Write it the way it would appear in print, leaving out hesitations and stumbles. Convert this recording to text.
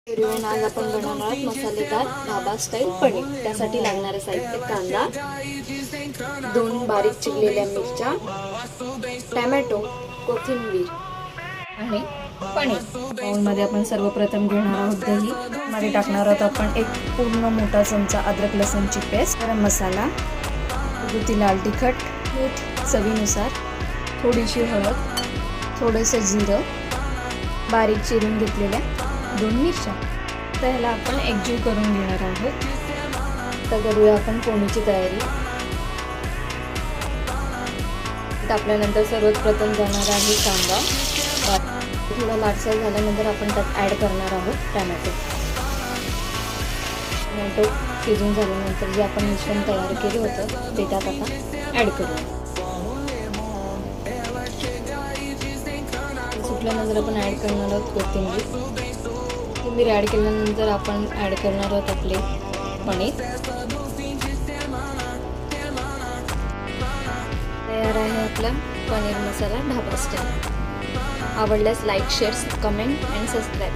Everyone, आज आपण बनवणार आहोत मसालेदार ढाबा स्टाईल पनीर. त्यासाठी लागणारे साहित्य: कांदा, 2 बारीक चिरलेल्या मिरच्या, टोमॅटो, कोथिंबीर आणि पनीर. बाउलमध्ये आपण सर्वप्रथम घेणार आहोत दही. मध्ये टाकणार आहोत आपण 1 पूर्ण मोठा चमचा अद्रक लसूणची पेस्ट, गरम मसाला, घरगुती लाल तिखट, मीठ चवीनुसार, थोडीशी हळद, थोडंसं जिरं, बारीक चिरून घेतलेल्या 2 मिरच्या. तर ह्याला आपण एकजीव करून घेणार आहोत. तर करूया आपण फोडणीची तयारी. टाकल्यानंतर सर्वात प्रथम जाणार आहे कांदा. थोडा लाटसर झाल्यानंतर आपण त्यात ॲड करणार आहोत टोमॅटो. शिजून झाल्यानंतर जे आपण मिश्रण तयार केलं होतं ते त्यात आता ॲड करूया. सुटल्यानंतर आपण ॲड करणार आहोत कोथिंबीर ॲड केल्यानंतर आपण ॲड करणार आहोत आपले पनीर. तयार आहे आपला पनीर मसाला ढाबा स्टाईल. आवडल्यास like, share, comment and subscribe.